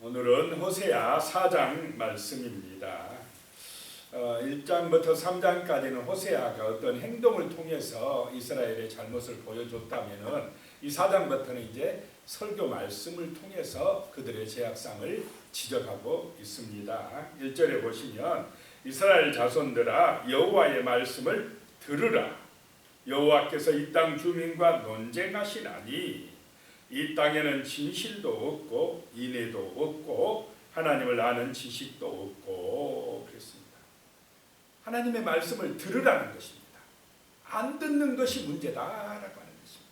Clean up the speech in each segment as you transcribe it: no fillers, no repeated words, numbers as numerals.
오늘은 호세아 4장 말씀입니다. 1장부터 3장까지는 호세아가 어떤 행동을 통해서 이스라엘의 잘못을 보여줬다면은 이 4장부터는 이제 설교 말씀을 통해서 그들의 죄악상을 지적하고 있습니다. 1절에 보시면 이스라엘 자손들아 여호와의 말씀을 들으라. 여호와께서 이 땅 주민과 논쟁하시나니 이 땅에는 진실도 없고 인애도 없고 하나님을 아는 지식도 없고 그랬습니다. 하나님의 말씀을 들으라는 것입니다. 안 듣는 것이 문제다라고 하는 것입니다.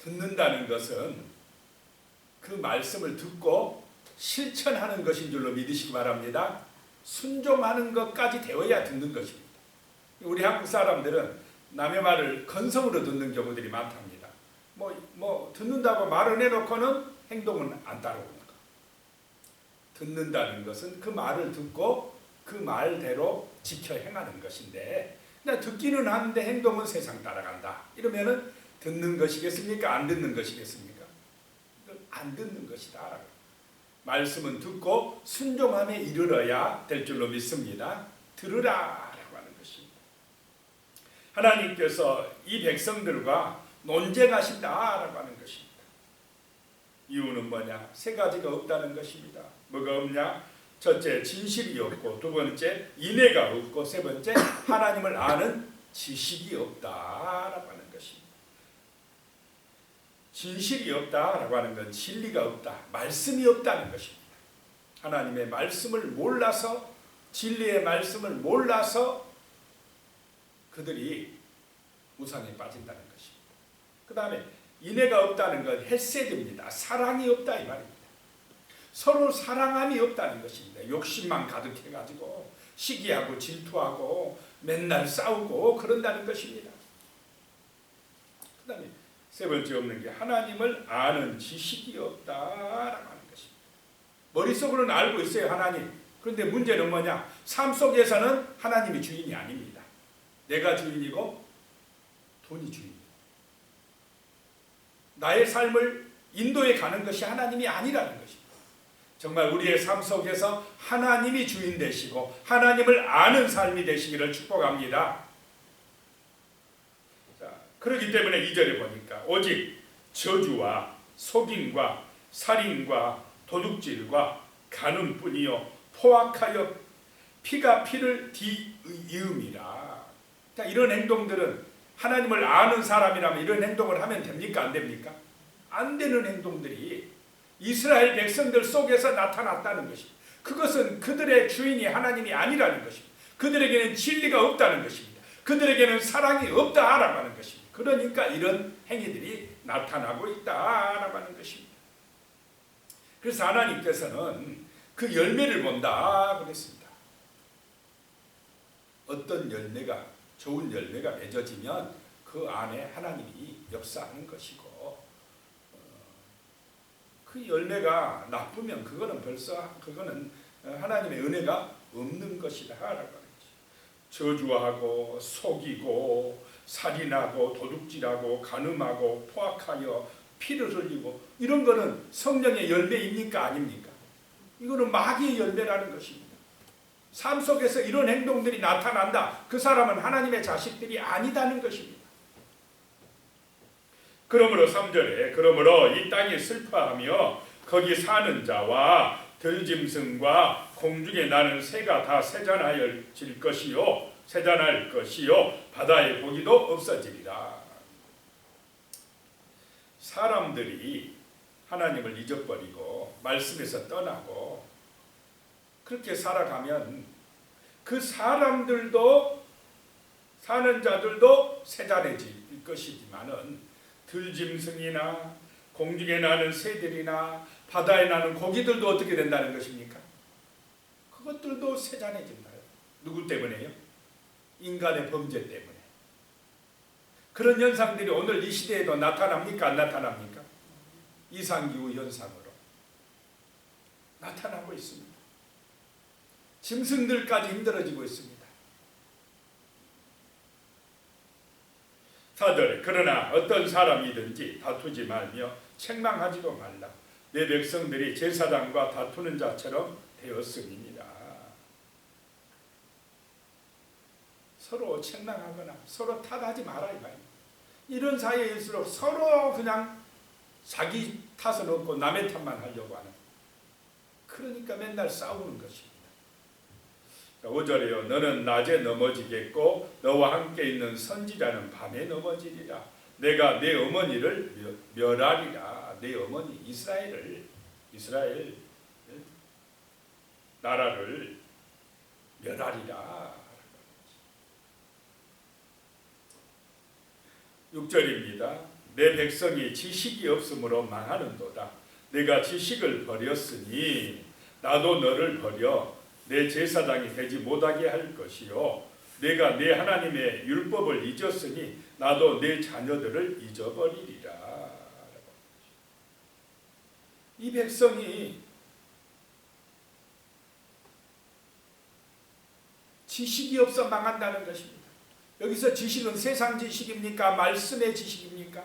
듣는다는 것은 그 말씀을 듣고 실천하는 것인 줄로 믿으시기 바랍니다. 순종하는 것까지 되어야 듣는 것입니다. 우리 한국 사람들은 남의 말을 건성으로 듣는 경우들이 많답니다. 듣는다고 말을 해놓고는 행동은 안 따라오는 거. 듣는다는 것은 그 말을 듣고 그 말대로 지켜 행하는 것인데, 그냥 듣기는 하는데 행동은 세상 따라간다. 이러면은 듣는 것이겠습니까? 안 듣는 것이겠습니까? 안 듣는 것이다. 말씀은 듣고 순종함에 이르러야 될 줄로 믿습니다. 들으라. 하나님께서 이 백성들과 논쟁하신다라고 하는 것입니다. 이유는 뭐냐? 세 가지가 없다는 것입니다. 뭐가 없냐? 첫째, 진실이 없고, 두 번째, 인애가 없고, 세 번째, 하나님을 아는 지식이 없다라고 하는 것입니다. 진실이 없다라고 하는 건 진리가 없다, 말씀이 없다는 것입니다. 하나님의 말씀을 몰라서, 진리의 말씀을 몰라서 그들이 우상에 빠진다는 것입니다. 그 다음에 인애가 없다는 건 헤세드입니다. 사랑이 없다 이 말입니다. 서로 사랑함이 없다는 것입니다. 욕심만 가득해가지고 시기하고 질투하고 맨날 싸우고 그런다는 것입니다. 그 다음에 세 번째 없는 게 하나님을 아는 지식이 없다라고 하는 것입니다. 머릿속으로는 알고 있어요, 하나님. 그런데 문제는 뭐냐? 삶 속에서는 하나님이 주인이 아닙니다. 내가 주인이고 돈이 주인이고, 나의 삶을 인도해 가는 것이 하나님이 아니라는 것입니다. 정말 우리의 삶 속에서 하나님이 주인 되시고 하나님을 아는 삶이 되시기를 축복합니다. 자, 그렇기 때문에 2절에 보니까 오직 저주와 속임과 살인과 도둑질과 간음뿐이요 포악하여 피가 피를 뒤이음이라. 이런 행동들은 하나님을 아는 사람이라면 이런 행동을 하면 됩니까? 안 됩니까? 안 되는 행동들이 이스라엘 백성들 속에서 나타났다는 것입니다. 그것은 그들의 주인이 하나님이 아니라는 것입니다. 그들에게는 진리가 없다는 것입니다. 그들에게는 사랑이 없다라고 하는 것입니다. 그러니까 이런 행위들이 나타나고 있다라고 하는 것입니다. 그래서 하나님께서는 그 열매를 본다 그랬습니다. 어떤 열매가, 좋은 열매가 맺어지면 그 안에 하나님이 역사하는 것이고, 그 열매가 나쁘면 그거는 하나님의 은혜가 없는 것이다 라고 하는 거죠. 저주하고 속이고 살인하고 도둑질하고 간음하고 포악하여 피를 흘리고 이런 거는 성령의 열매입니까? 아닙니까? 이거는 마귀의 열매라는 것입니다. 삶 속에서 이런 행동들이 나타난다. 그 사람은 하나님의 자식들이 아니다는 것입니다. 그러므로 3절에 그러므로 이 땅이 슬퍼하며 거기 사는 자와 들짐승과 공중에 나는 새가 다 세잔할 것이요 바다의 고기도 없어지리라. 사람들이 하나님을 잊어버리고 말씀에서 떠나고 그렇게 살아가면 그 사람들도, 사는 자들도 세잔해질 것이지만은 들짐승이나 공중에 나는 새들이나 바다에 나는 고기들도 어떻게 된다는 것입니까? 그것들도 세잔해진다요. 누구 때문에요? 인간의 범죄 때문에. 그런 현상들이 오늘 이 시대에도 나타납니까? 안 나타납니까? 이상기후 현상으로 나타나고 있습니다. 짐승들까지 힘들어지고 있습니다. 4절에 그러나 어떤 사람이든지 다투지 말며 책망하지도 말라. 내 백성들이 제사장과 다투는 자처럼 되었음이니라. 서로 책망하거나 서로 탓하지 마라 이 말이야. 이런 사이일수록 서로 그냥 자기 탓은 없고 남의 탓만 하려고 하는, 그러니까 맨날 싸우는 것입니다. 5절에요. 너는 낮에 넘어지겠고 너와 함께 있는 선지자는 밤에 넘어지리라. 내가 내 어머니를 멸하리라. 내 어머니 이스라엘 나라를 멸하리라. 6절입니다. 내 백성이 지식이 없으므로 망하는도다. 내가 지식을 버렸으니 나도 너를 버려 내 제사장이 되지 못하게 할 것이요 내가 내 하나님의 율법을 잊었으니 나도 내 자녀들을 잊어버리리라. 이 백성이 지식이 없어 망한다는 것입니다. 여기서 지식은 세상 지식입니까? 말씀의 지식입니까?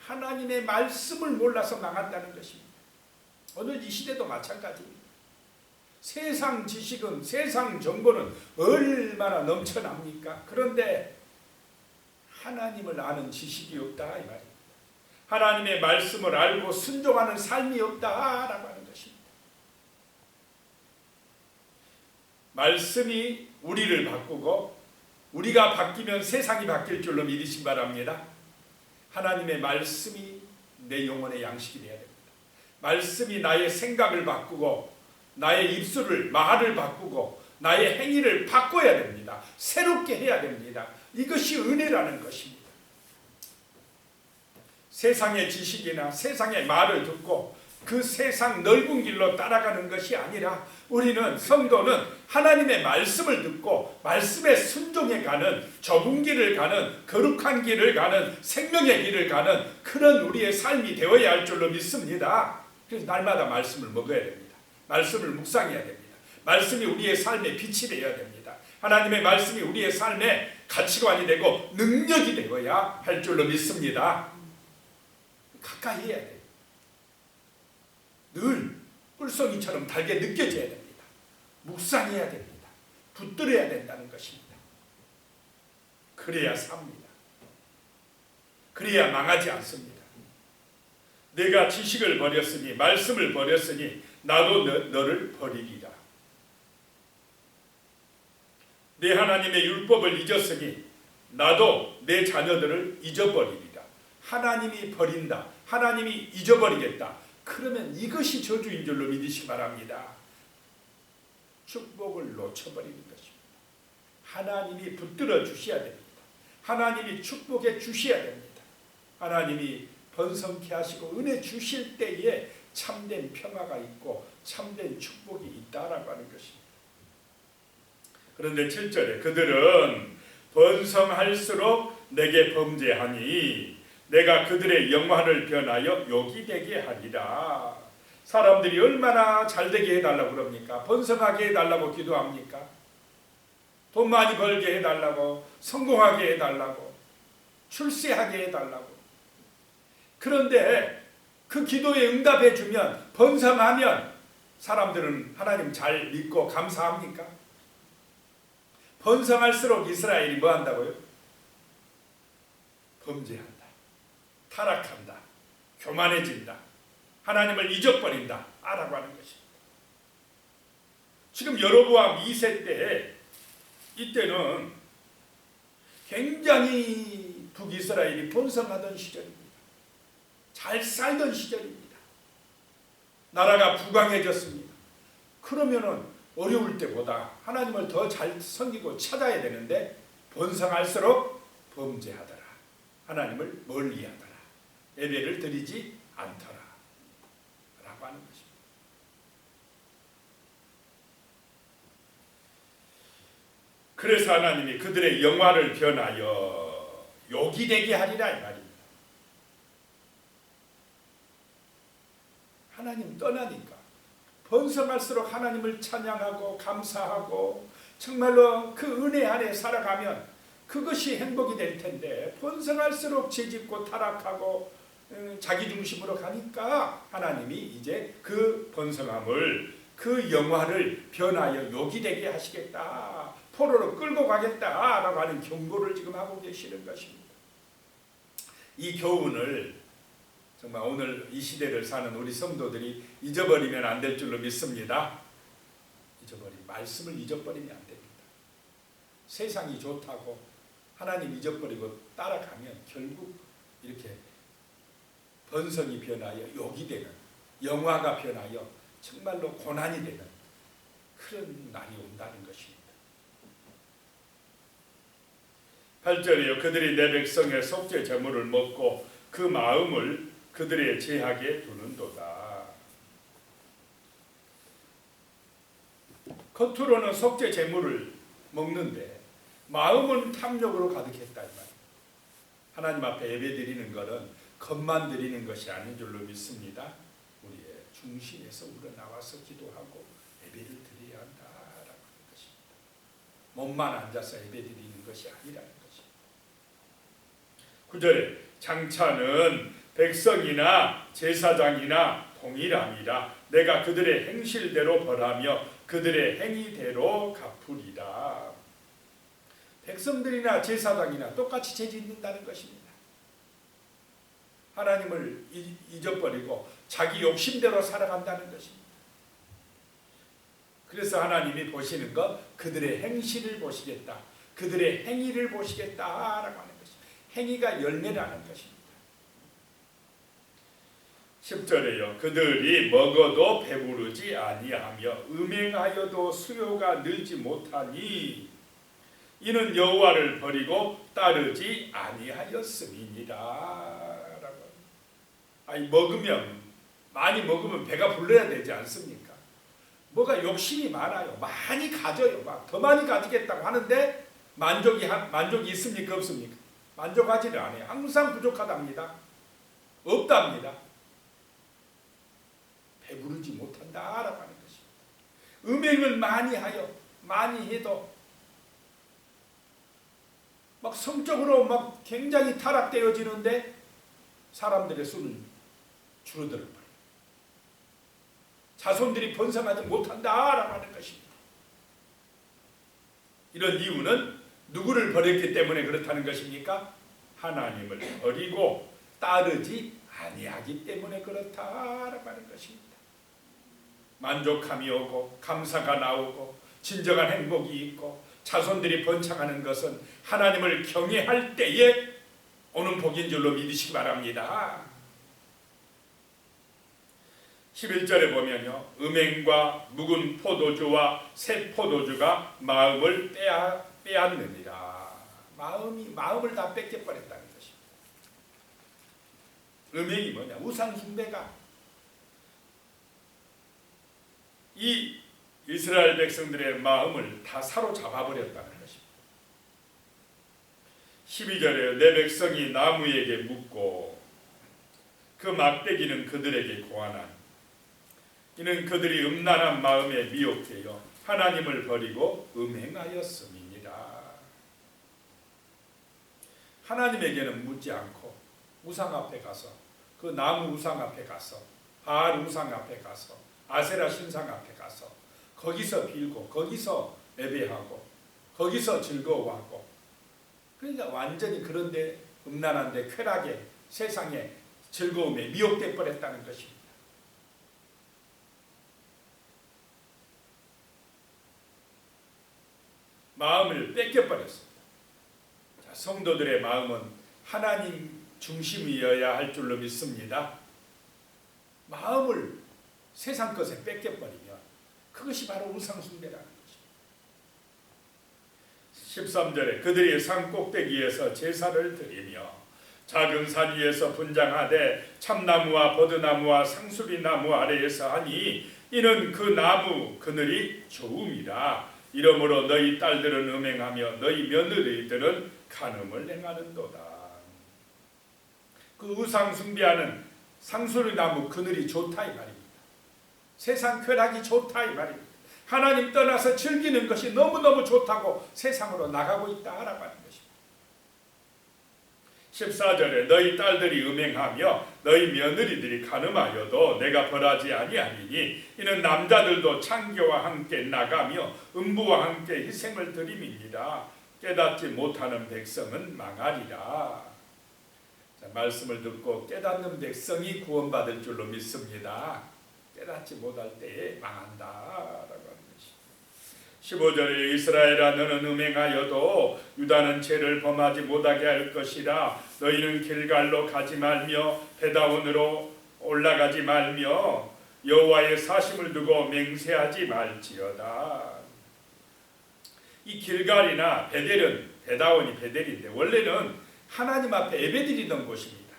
하나님의 말씀을 몰라서 망한다는 것입니다. 오늘 이 시대도 마찬가지입니다. 세상 지식은, 세상 정보는 얼마나 넘쳐납니까? 그런데 하나님을 아는 지식이 없다 이 말입니다. 하나님의 말씀을 알고 순종하는 삶이 없다라고 하는 것입니다. 말씀이 우리를 바꾸고 우리가 바뀌면 세상이 바뀔 줄로 믿으시기 바랍니다. 하나님의 말씀이 내 영혼의 양식이 되어야 됩니다. 말씀이 나의 생각을 바꾸고 나의 입술을, 말을 바꾸고 나의 행위를 바꿔야 됩니다. 새롭게 해야 됩니다. 이것이 은혜라는 것입니다. 세상의 지식이나 세상의 말을 듣고 그 세상 넓은 길로 따라가는 것이 아니라 우리는, 성도는 하나님의 말씀을 듣고 말씀에 순종해 가는, 좁은 길을 가는, 거룩한 길을 가는, 생명의 길을 가는 그런 우리의 삶이 되어야 할 줄로 믿습니다. 그래서 날마다 말씀을 먹어야 됩니다. 말씀을 묵상해야 됩니다. 말씀이 우리의 삶의 빛이 되어야 됩니다. 하나님의 말씀이 우리의 삶의 가치관이 되고 능력이 되어야 할 줄로 믿습니다. 가까이 해야 돼요. 늘 꿀송이처럼 달게 느껴져야 됩니다. 묵상해야 됩니다. 붙들어야 된다는 것입니다. 그래야 삽니다. 그래야 망하지 않습니다. 내가 지식을 버렸으니, 말씀을 버렸으니 나도 너를 버리리라. 내 하나님의 율법을 잊었으니 나도 내 자녀들을 잊어버리리라. 하나님이 버린다, 하나님이 잊어버리겠다. 그러면 이것이 저주인 줄로 믿으시기 바랍니다. 축복을 놓쳐버리는 것입니다. 하나님이 붙들어 주셔야 됩니다. 하나님이 축복해 주셔야 됩니다. 하나님이 번성케 하시고 은혜 주실 때에 참된 평화가 있고 참된 축복이 있다라고 하는 것입니다. 그런데 7절에 그들은 번성할수록 내게 범죄하니 내가 그들의 영화를 변하여 욕이 되게 하리라. 사람들이 얼마나 잘되게 해달라고 그럽니까? 번성하게 해달라고 기도합니까? 돈 많이 벌게 해달라고, 성공하게 해달라고, 출세하게 해달라고. 그런데 그 기도에 응답해 주면, 번성하면 사람들은 하나님 잘 믿고 감사합니까? 번성할수록 이스라엘이 뭐 한다고요? 범죄한다, 타락한다, 교만해진다, 하나님을 잊어버린다 라고 하는 것입니다. 지금 여로보암 2세 때, 이때는 굉장히 북이스라엘이 번성하던 시절입니다. 잘 살던 시절입니다. 나라가 부강해졌습니다. 그러면은 어려울 때보다 하나님을 더 잘 섬기고 찾아야 되는데 번성할수록 범죄하더라, 하나님을 멀리하더라, 예배를 드리지 않더라 라고 하는 것입니다. 그래서 하나님이 그들의 영화를 변하여 욕이 되게 하리라 이 말입니다. 하나님 떠나니까 번성할수록 하나님을 찬양하고 감사하고 정말로 그 은혜 안에 살아가면 그것이 행복이 될 텐데 번성할수록 죄짓고 타락하고 자기 중심으로 가니까 하나님이 이제 그 번성함을, 그 영화를 변하여 욕이 되게 하시겠다, 포로로 끌고 가겠다라고 하는 경고를 지금 하고 계시는 것입니다. 이 교훈을 정말 오늘 이 시대를 사는 우리 성도들이 잊어버리면 안 될 줄로 믿습니다. 말씀을 잊어버리면 안 됩니다. 세상이 좋다고 하나님 잊어버리고 따라가면 결국 이렇게 번성이 변하여 욕이 되는, 영화가 변하여 정말로 고난이 되는 그런 날이 온다는 것입니다. 8절이요. 그들이 내 백성의 속죄 제물을 먹고 그 마음을 그들의 제하게 두는도다. 겉으로는 속죄 제물을 먹는데 마음은 탐욕으로 가득했다 이 말이에요. 하나님 앞에 예배드리는 것은 겉만 드리는 것이 아닌 줄로 믿습니다. 우리의 중심에서 우러나와서 기도하고 예배를 드려야 한다라고 하는 것입니다. 몸만 앉아서 예배드리는 것이 아니라는 것입니다. 9절에 장차는 백성이나 제사장이나 동일함이라. 내가 그들의 행실대로 벌하며 그들의 행위대로 갚으리라. 백성들이나 제사장이나 똑같이 죄 짓는다는 것입니다. 하나님을 잊어버리고 자기 욕심대로 살아간다는 것입니다. 그래서 하나님이 보시는 것, 그들의 행실을 보시겠다, 그들의 행위를 보시겠다라고 하는 것입니다. 행위가 열매라는 것입니다. 10절에요. 그들이 먹어도 배부르지 아니하며 음행하여도 수요가 늘지 못하니 이는 여호와를 버리고 따르지 아니하였음이니라. 아니, 많이 먹으면 배가 불러야 되지 않습니까? 뭐가 욕심이 많아요. 많이 가져요. 막 더 많이 가지겠다고 하는데 만족이 있습니까? 없습니까? 만족하지를 않아요. 항상 부족하답니다. 없답니다. 배부르지 못한다라고 하는 것입니다. 음행을 많이 하여 많이 해도 막 성적으로 막 굉장히 타락되어지는데 사람들의 수는 줄어들어 버려요. 자손들이 번성하지 못한다라고 하는 것입니다. 이런 이유는 누구를 버렸기 때문에 그렇다는 것입니까? 하나님을 버리고 따르지 아니하기 때문에 그렇다라고 하는 것입니다. 만족함이 오고 감사가 나오고 진정한 행복이 있고 자손들이 번창하는 것은 하나님을 경외할 때에 오는 복인 줄로 믿으시기 바랍니다. 11절에 보면요, 음행과 묵은 포도주와 새 포도주가 마음을 빼앗느니라. 마음을 다 뺏겨버렸다는 것입니다. 음행이 뭐냐? 우상 숭배가 이 이스라엘 백성들의 마음을 다 사로잡아버렸다는 것입니다. 12절에 내 백성이 나무에게 묻고 그 막대기는 그들에게 고하나니 이는 그들이 음란한 마음에 미혹되어 하나님을 버리고 음행하였음이니라. 하나님에게는 묻지 않고 우상 앞에 가서, 그 나무 우상 앞에 가서, 바알 우상 앞에 가서, 아세라 신상 앞에 가서 거기서 빌고 거기서 예배하고 거기서 즐거워하고, 그러니까 완전히 그런데 음란한데 쾌락에 세상에 즐거움에 미혹돼 버렸다는 것입니다. 마음을 뺏겨버렸습니다. 자, 성도들의 마음은 하나님 중심이어야 할 줄로 믿습니다. 마음을 세상 것에 뺏겨버리면 그것이 바로 우상숭배라는 것입니다. 13절에 그들이 산 꼭대기에서 제사를 드리며 작은 산 위에서 분장하되 참나무와 버드나무와 상수리나무 아래에서 하니 이는 그 나무 그늘이 좋음이라. 이러므로 너희 딸들은 음행하며 너희 며느리들은 간음을 행하는도다. 그 우상 숭배하는 상수리나무 그늘이 좋다 이 말입니다. 세상 쾌락이 좋다 이 말입니다. 하나님 떠나서 즐기는 것이 너무너무 좋다고 세상으로 나가고 있다라고 하는 것입니다. 14절에 너희 딸들이 음행하며 너희 며느리들이 간음하여도 내가 벌하지 아니하리니 이는 남자들도 창교와 함께 나가며 음부와 함께 희생을 드림이니라. 깨닫지 못하는 백성은 망하리라. 자, 말씀을 듣고 깨닫는 백성이 구원받을 줄로 믿습니다. 깨닫지 못할 때에 망한다라고 하는 것입니다. 15절에 이스라엘아 너는 음행하여도 유다는 죄를 범하지 못하게 할 것이라. 너희는 길갈로 가지 말며 베다온으로 올라가지 말며 여호와의 사심을 두고 맹세하지 말지어다. 이 길갈이나 베델은 베다온이 베델인데 원래는 하나님 앞에 예배드리던 곳입니다.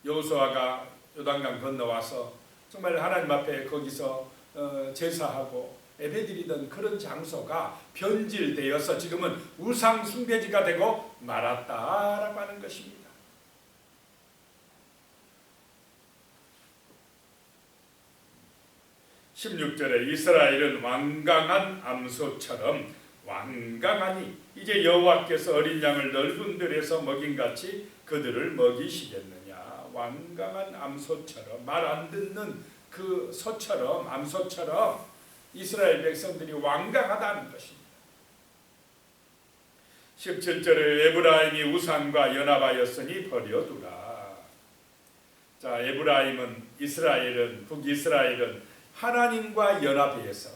여호수아가 요단강 건너와서 정말 하나님 앞에 거기서 제사하고 예배드리던 그런 장소가 변질되어서 지금은 우상 숭배지가 되고 말았다라고 하는 것입니다. 16절에 이스라엘은 완강한 암소처럼 완강하니 이제 여호와께서 어린 양을 넓은 들에서 먹인같이 그들을 먹이시겠느냐. 완강한 암소처럼, 말 안 듣는 그 소처럼, 암소처럼 이스라엘 백성들이 완강하다는 것입니다. 17절에 에브라임이 우상과 연합하였으니 버려두라. 자, 에브라임은, 이스라엘은, 북이스라엘은 하나님과 연합해서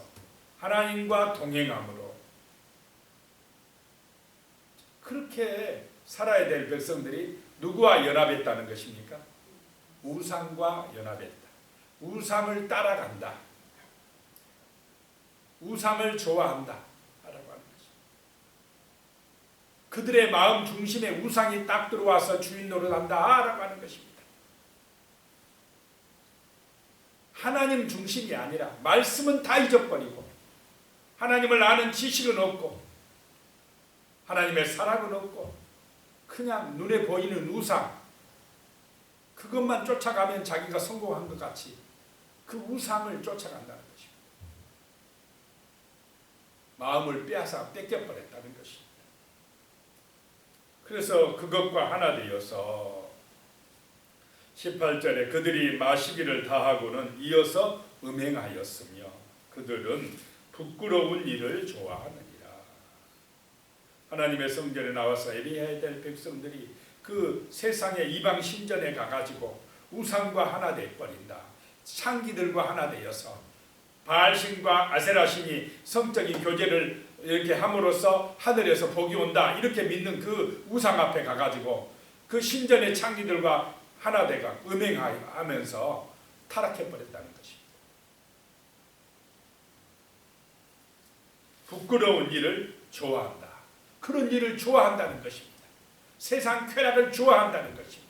하나님과 동행함으로 그렇게 살아야 될 백성들이 누구와 연합했다는 것입니까? 우상과 연합했다. 우상을 따라간다. 우상을 좋아한다 라고 하는 것입니다. 그들의 마음 중심에 우상이 딱 들어와서 주인 노릇한다 라고 하는 것입니다. 하나님 중심이 아니라 말씀은 다 잊어버리고 하나님을 아는 지식은 없고 하나님의 사랑은 없고 그냥 눈에 보이는 우상, 그것만 쫓아가면 자기가 성공한 것 같이 그 우상을 쫓아간다는 것입니다. 마음을 뺏겨버렸다는 것입니다. 그래서 그것과 하나 되어서 18절에 그들이 마시기를 다하고는 이어서 음행하였으며 그들은 부끄러운 일을 좋아하느니라. 하나님의 성전에 나와서 예배해야 될 백성들이 그 세상의 이방 신전에 가가지고 우상과 하나 되어버린다. 창기들과 하나 되어서 바알신과 아세라신이 성적인 교제를 이렇게 함으로써 하늘에서 복이 온다 이렇게 믿는 그 우상 앞에 가가지고 그 신전의 창기들과 하나 돼가 음행하면서 타락해버렸다는 것입니다. 부끄러운 일을 좋아한다. 그런 일을 좋아한다는 것입니다. 세상 쾌락을 좋아한다는 것입니다.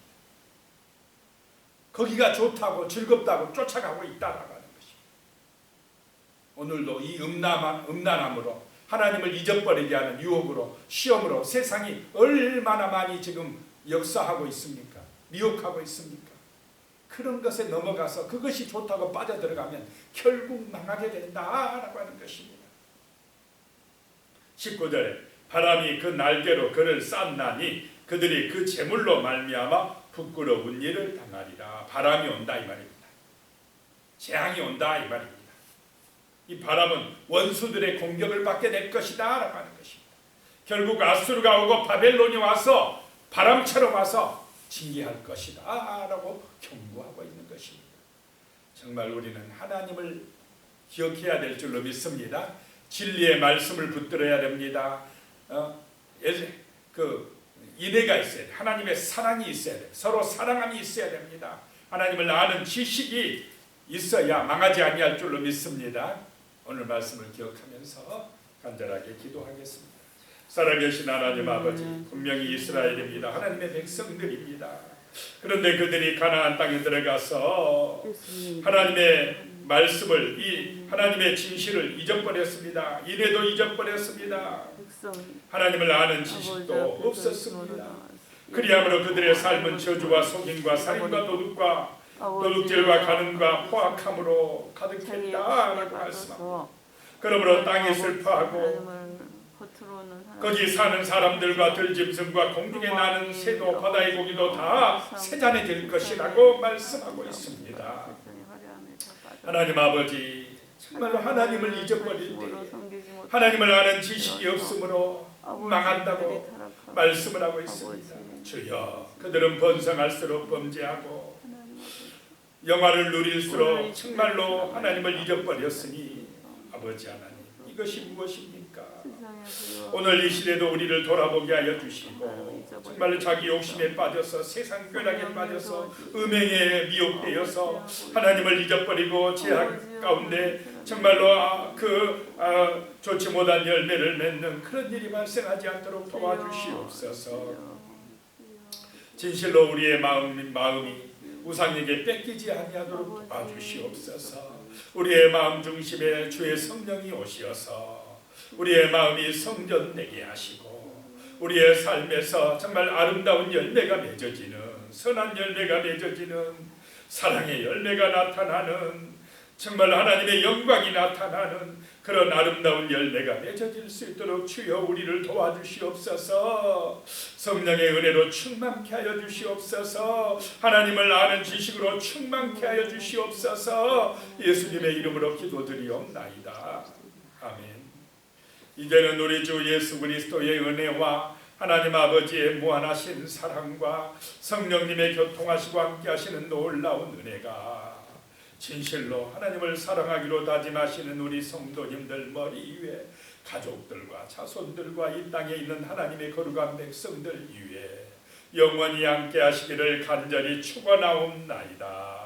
거기가 좋다고 즐겁다고 쫓아가고 있다라고 하는 것입니다. 오늘도 이 음란함으로 하나님을 잊어버리게 하는 유혹으로 시험으로 세상이 얼마나 많이 지금 역사하고 있습니까? 미혹하고 있습니까? 그런 것에 넘어가서 그것이 좋다고 빠져들어가면 결국 망하게 된다라고 하는 것입니다. 19절에 바람이 그 날개로 그를 쌌나니 그들이 그 재물로 말미암아 부끄러운 일을 당하리라. 바람이 온다 이 말입니다. 재앙이 온다 이 말입니다. 이 바람은 원수들의 공격을 받게 될 것이다 라고 하는 것입니다. 결국 아수르가 오고 바벨론이 와서 바람처럼 와서 징계할 것이다 라고 경고하고 있는 것입니다. 정말 우리는 하나님을 기억해야 될 줄로 믿습니다. 진리의 말씀을 붙들어야 됩니다. 인애가 있어야 돼. 하나님의 사랑이 있어야 돼. 서로 사랑함이 있어야 됩니다. 하나님을 아는 지식이 있어야 망하지 아니할 줄로 믿습니다. 오늘 말씀을 기억하면서 간절하게 기도하겠습니다. 살아계신 하나님 아버지, 분명히 이스라엘입니다. 하나님의 백성들입니다. 그런데 그들이 가나안 땅에 들어가서 하나님의 말씀을, 이 하나님의 진실을 잊어버렸습니다. 인애도 잊어버렸습니다. 하나님을 아는 지식도 없었습니다. 그리함으로 그들의 삶은 저주와 속임과 살인과 도둑과 도둑질과 간음과 포악함으로 가득했다라고 말씀합니다. 그러므로 땅이 슬퍼하고 거기 사는 사람들과 들짐승과 공중에 나는 새도 바다의 고기도 다 세잔해질 것이라고 말씀하고 있습니다. 하나님 아버지, 정말로 하나님을 잊어버릴 때 하나님을 아는 지식이 없으므로 망한다고 말씀을 하고 있습니다. 주여, 그들은 번성할수록 범죄하고 영화를 누릴수록 정말로 하나님을 잊어버렸으니 아버지 하나님, 이것이 무엇입니까? 오늘 이 시대도 우리를 돌아보게 하여 주시고 정말 자기 욕심에 빠져서 세상 쾌락에 빠져서 음행에 미혹되어서 하나님을 잊어버리고 죄악 가운데 정말로 좋지 못한 열매를 맺는 그런 일이 발생하지 않도록 도와주시옵소서. 진실로 우리의 마음이 우상에게 뺏기지 아니하도록 도와주시옵소서. 우리의 마음 중심에 주의 성령이 오시어서 우리의 마음이 성전되게 하시고 우리의 삶에서 정말 아름다운 열매가 맺어지는, 선한 열매가 맺어지는, 사랑의 열매가 나타나는, 정말 하나님의 영광이 나타나는 그런 아름다운 열매가 맺어질 수 있도록 주여 우리를 도와주시옵소서. 성령의 은혜로 충만케 하여 주시옵소서. 하나님을 아는 지식으로 충만케 하여 주시옵소서. 예수님의 이름으로 기도드리옵나이다. 아멘. 이제는 우리 주 예수 그리스도의 은혜와 하나님 아버지의 무한하신 사랑과 성령님의 교통하시고 함께하시는 놀라운 은혜가 진실로 하나님을 사랑하기로 다짐하시는 우리 성도님들 머리 위에, 가족들과 자손들과 이 땅에 있는 하나님의 거룩한 백성들 위에 영원히 함께하시기를 간절히 축원하옵나이다.